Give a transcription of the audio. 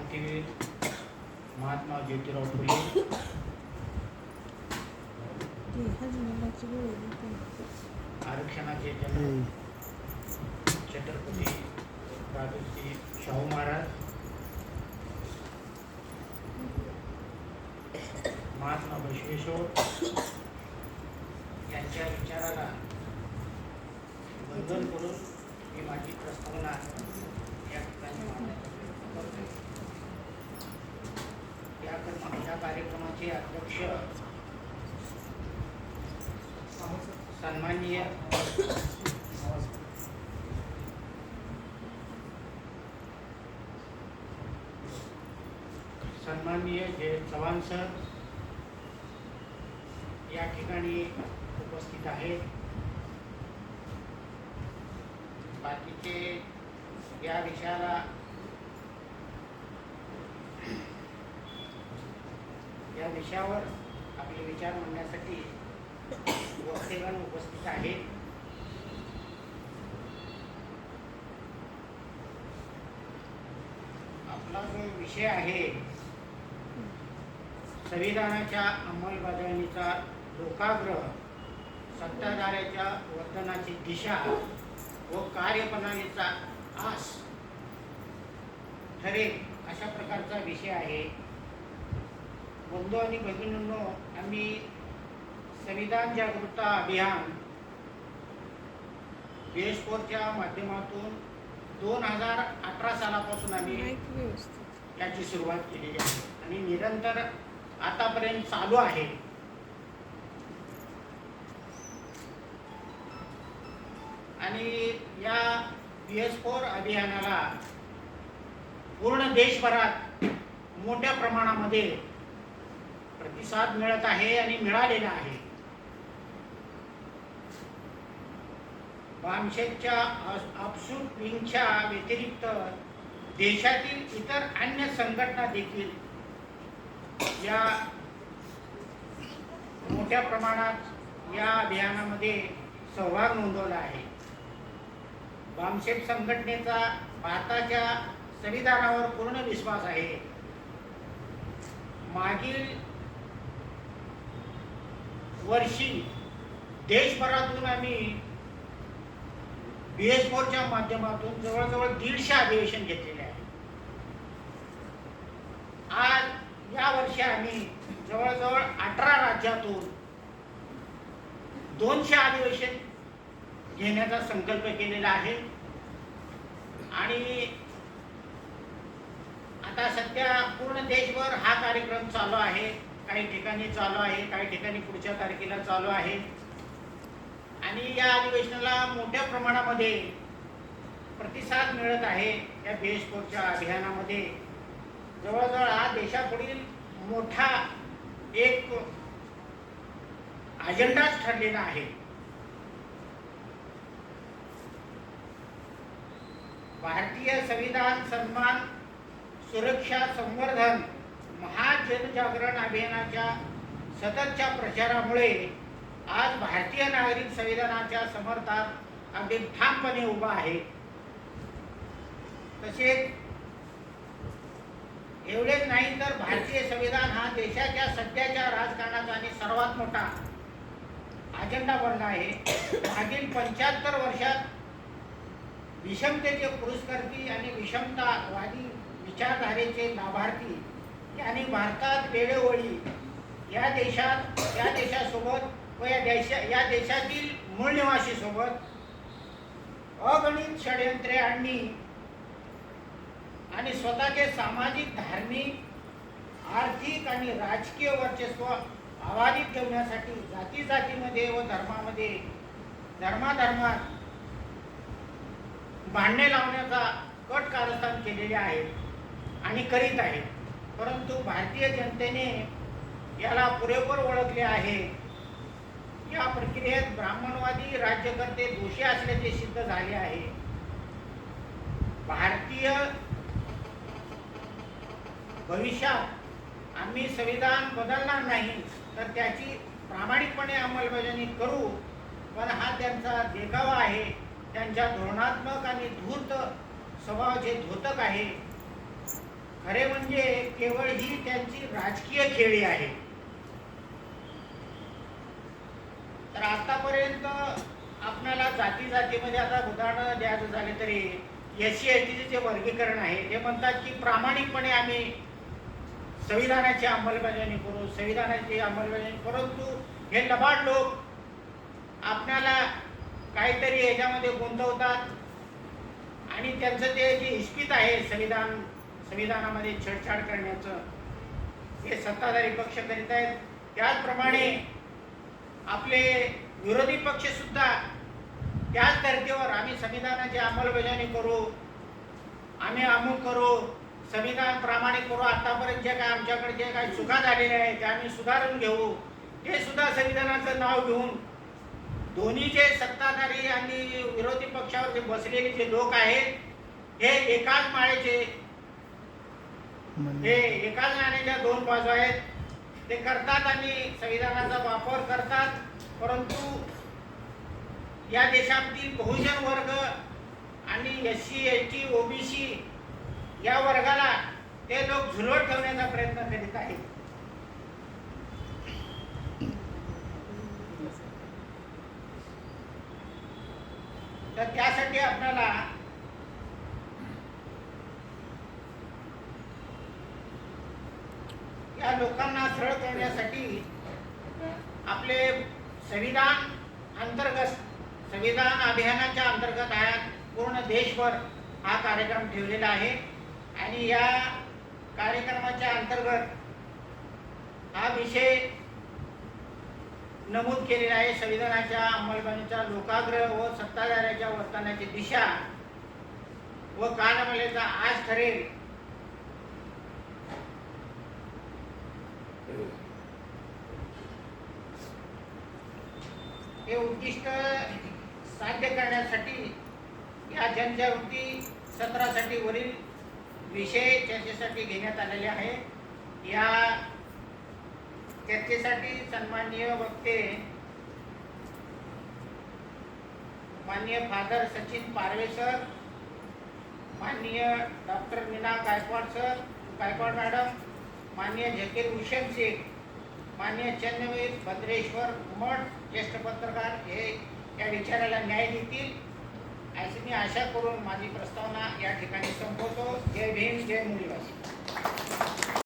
क्रांतीवीर महात्मा ज्योतिराव फुले, आरक्षणाचे जनक छत्रपती राजर्षी शाहू महाराज, महात्मा बसवेश्वर यांच्या विचाराला वंदन करून मी माझी प्रस्तावना या ठिकाणी मांडण्याचा प्रयत्न करतोय. या कार्यक्रमाचे अध्यक्ष सन्माननीय जय चव्हाण सर या ठिकाणी उपस्थित आहेत. बाकीचे या विषयावर आपले विचार मांडण्यासाठी वक्तेगण उपस्थित आहेत. आपला जो विषय आहे संविधानाच्या अंमलबजावणीचा लोकाग्रह, सत्ताधाऱ्याच्या वर्तनाची दिशा व कार्यप्रणालीचा आस ठरेल अशा प्रकारचा विषय आहे. बंधू आणि भगिनींनो, आम्ही संविधान जागृतता अभियान BS4च्या माध्यमातून 2018 सालापासून आम्ही याची सुरुवात केलेली आहे आणि निरंतर आतापर्यंत चालू आहे. आणि या BS4 अभियानाला पूर्ण देशभरात मोठ्या प्रमाणामध्ये प्रतिसाद मिळत आहे आणि मिळालेला आहे. बामशेकच्या आपसूक विंगच्या व्यतिरिक्त देशातील इतर अन्य संघटना देखील या मोठ्या प्रमाणात या अभियानामध्ये सहभाग नोंदवला आहे. बामशेक संघटनेचा भारताच्या संविधानावर पूर्ण विश्वास आहे. मागील वर्षी देशभरातून आम्ही BS4च्या माध्यमातून जवळजवळ 150 अधिवेशन घेतलेले आहे. आज या वर्षी आम्ही जवळजवळ 18 राज्यातून 200 अधिवेशन घेण्याचा संकल्प केलेला आहे. आणि आता सध्या पूर्ण देशभर हा कार्यक्रम चालू आहे. काही ठिकाणी चालू आहे, काही ठिकाणी पुढच्या तारखेला चालू आहे. आणि या अधिवेशनाला मोठ्या प्रमाणामध्ये प्रतिसाद मिळत आहे. या BS4च्या अभियानामध्ये जवळजवळ हा देशापुढील मोठा एक अजेंडाच ठरलेला आहे. भारतीय संविधान सन्मान, सुरक्षा, संवर्धन महाजनजागरण अभियानाच्या सततच्या प्रचारामुळे आज भारतीय नागरिक संविधानाच्या समर्थनात अगदी ठामपणे उभा आहे. तसेच एवढेच नाही तर भारतीय संविधान हा देशाच्या सध्याच्या राजकारणाचा आणि सर्वात मोठा अजेंडा बनला आहे. मागील 75 वर्षात विषमतेचे पुरस्कर्ती आणि विषमतावादी विचारधारेचे लाभार्थी यांनी भारतात वेळोवेळी या देशासोबत व या देशातील मूळ निवासी सोबत अगणित षडयंत्रे आणली आणि स्वतःचे सामाजिक, धार्मिक, आर्थिक आणि राजकीय वर्चस्व अबाधित ठेवण्यासाठी जातीमध्ये व धर्मात भांडणे लावण्याचा कट कारस्थान केलेले आहे आणि करीत आहे. परंतु भारतीय जनतेने याला पुरेपूर ओळखले आहे. या प्रक्रियेत ब्राह्मणवादी राज्यकर्ते दोषी असल्याचे सिद्ध झाले आहे. भारतीय भविष्यात आम्ही संविधान बदलणार नाही तर त्याची प्रामाणिकपणे अंमलबजावणी करू. पण हा त्यांचा देखावा आहे. त्यांच्या धोरणात्मक आणि धूर्त स्वभावाचे द्योतक आहे. खरे म्हणजे केवळ ही त्यांची राजकीय खेळी आहे. तर आतापर्यंत आपल्याला जाती जातीमध्ये आता उदाहरण द्यायचं झाले तरी SC STचे जे वर्गीकरण आहे ते म्हणतात की प्रामाणिकपणे आम्ही संविधानाची अंमलबजावणी करू, संविधानाची अंमलबजावणी, परंतु हे लबाड लोक आपल्याला काहीतरी याच्यामध्ये गुंतवतात आणि त्यांचं ते जे इस्पित आहे संविधानामध्ये छेडछाड करण्याचं हे सत्ताधारी पक्ष करीत आहेत. त्याचप्रमाणे आपले विरोधी पक्ष सुद्धा त्याच धर्तीवर आम्ही संविधानाची अंमलबजावणी करू, आम्ही अमुक करू, संविधान प्रामाणिक करू, आतापर्यंत जे काय आमच्याकडे जे काही चुका झालेल्या आहेत ते आम्ही सुधारून घेऊ, हे सुद्धा संविधानाचं नाव घेऊन दोन्हीचे सत्ताधारी आणि विरोधी पक्षावर जे बसलेले जे लोक आहेत हे एकाच माळेचे, हे एकाच नाण्याच्या दोन बाजू आहेत. ते करतात आणि संविधानाचा वापर करतात, परंतु या देशातील बहुजन वर्ग आणि SC ST OBC या वर्गाला ते लोक झुलवत ठेवण्याचा प्रयत्न करीत आहेत. तर त्यासाठी आपल्याला या लोकांना सरळ करण्यासाठी आपले संविधान अभियानाच्या अंतर्गत पूर्ण देशभर हा कार्यक्रम ठेवलेला आहे. आणि या कार्यक्रमाच्या अंतर्गत हा विषय नमूद केलेला आहे, संविधानाच्या अंमलबजावणीचा लोकाग्रह व सत्ताधाऱ्याच्या वर्तनाची दिशा व कालमर्यादा आज ठरेल. हे उद्दिष्ट साध्य करण्यासाठी या जनजागृती सत्रासाठी वरील विषय चर्चेसाठी घेण्यात आलेले आहे. या चर्चेसाठी सन्माननीय वक्ते माननीय फादर सचिन पारवे सर, माननीय डॉक्टर मीना गायकवाड मॅडम, माननीय झकीर हुसेन शेख, माननीय चंद्रवीर भद्रेश्वर मठ ज्येष्ठ पत्रकार हे या विचाराला न्याय देतील अशी मी आशा करून माझी प्रस्तावना या ठिकाणी संपवतो. जय भीम, जय मुलीवासी.